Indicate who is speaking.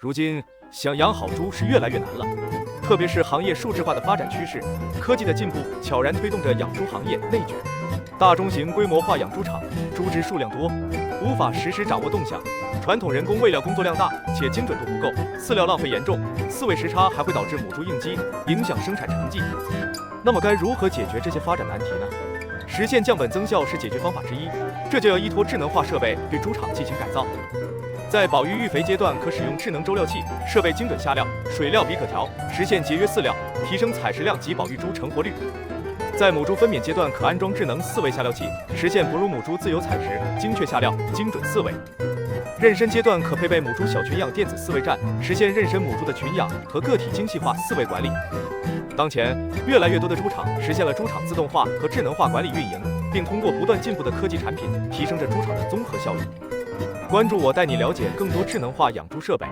Speaker 1: 如今想养好猪是越来越难了，特别是行业数字化的发展趋势，科技的进步悄然推动着养猪行业内卷。大中型规模化养猪场，猪只数量多，无法实时掌握动向。传统人工喂料工作量大，且精准度不够，饲料浪费严重，饲喂时差还会导致母猪应激，影响生产成绩。那么该如何解决这些发展难题呢？实现降本增效是解决方法之一，这就要依托智能化设备对猪场进行改造。在保育育肥阶段，可使用智能周料器，设备精准下料，水料比可调，实现节约饲料，提升采食量及保育猪成活率。在母猪分娩阶段，可安装智能饲喂下料器，实现哺乳母猪自由采食，精确下料，精准饲喂。妊娠阶段可配备母猪小群养电子饲喂站，实现妊娠母猪的群养和个体精细化饲喂管理。当前，越来越多的猪场实现了猪场自动化和智能化管理运营，并通过不断进步的科技产品，提升着猪场的综合效益。关注我，带你了解更多智能化养猪设备。